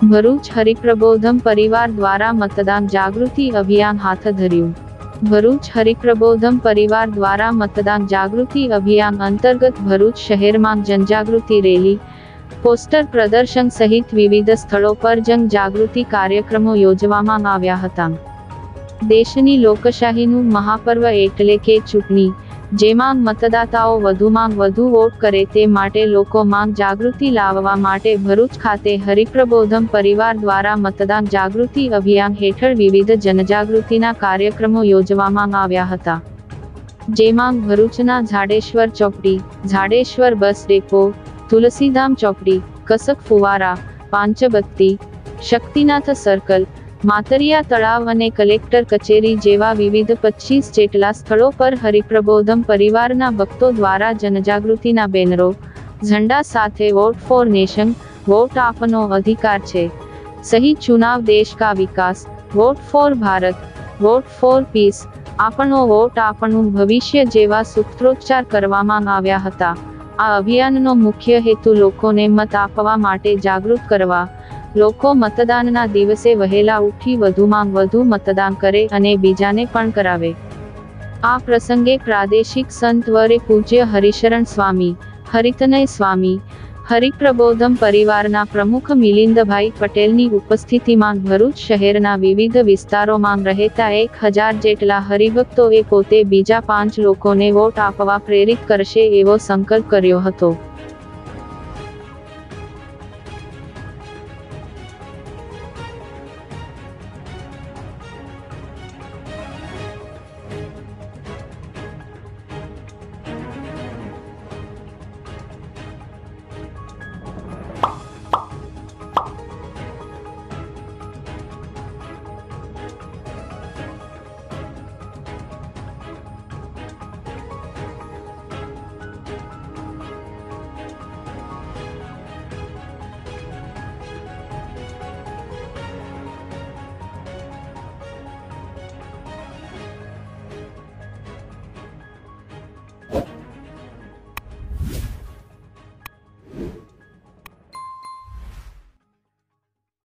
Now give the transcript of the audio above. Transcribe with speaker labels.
Speaker 1: ભરૂચ હરિપ્રબોધમ પરિવાર દ્વારા મતદાન જાગૃતિ અભિયાન હાથ ધર્યું. ભરૂચ હરિપ્રબોધમ પરિવાર દ્વારા મતદાન જાગૃતિ અભિયાન અંતર્ગત ભરૂચ શહેરમાં જનજાગૃતિ રેલી, પોસ્ટર પ્રદર્શન સહિત વિવિધ સ્થળો પર જનજાગૃતિ કાર્યક્રમો યોજવામાં આવ્યા હતા. દેશની લોકશાહીનું મહાપર્વ એટલે કે ચૂંટણી, જેમાં મતદાતાઓ વધુમાં વધુ વોટ કરે તે માટે લોકોમાં જાગૃતિ લાવવા માટે ભરૂચ ખાતે હરિપ્રબોધમ પરિવાર દ્વારા મતદાન જાગૃતિ અભિયાન હેઠળ વિવિધ જનજાગૃતિના કાર્યક્રમો યોજવામાં આવ્યા હતા. જેમાં ભરૂચના ઝાડેશ્વર ચોકડી, ઝાડેશ્વર બસ ડેપો, તુલસીધામ ચોકડી, કસક ફુવારા, પાંચબત્તી, શક્તિનાથ સર્કલ, માતરિયા તળાવ અને કલેક્ટર કચેરી જેવા વિવિધ 25 જેટલા સ્થળો પર હરિપ્રબોધમ પરિવારના ભક્તો દ્વારા જનજાગૃતિના બેનરો, ઝંડા સાથે વોટ ફોર નેશન, વોટ આપનો અધિકાર છે, સહી ચુનાવ દેશ કા વિકાસ, vote for Bharat, vote for peace, આપણો વોટ આપણું ભવિષ્ય જેવા સૂત્રોચ્ચાર કરવામાં આવ્યા હતા. આ અભિયાનનો મુખ્ય હેતુ લોકોને મત આપવા માટે જાગૃત કરવા, લોકો મતદાનના દિવસે વહેલા ઉઠી વધુમાં વધુ મતદાન કરે અને બીજાને પણ કરાવે. આ પ્રસંગે પ્રાદેશિક સંત વરે પૂજ્ય હરિશરણ સ્વામી, હરિતનય સ્વામી, હરિપ્રબોધમ પરિવારના પ્રમુખ મિલિંદભાઈ પટેલની ઉપસ્થિતિમાં ભરૂચ શહેરના વિવિધ વિસ્તારોમાં રહેતા 1000 જેટલા હરિભક્તોએ પોતે બીજા 5 લોકોને વોટ આપવા પ્રેરિત કરશે એવો સંકલ્પ કર્યો હતો.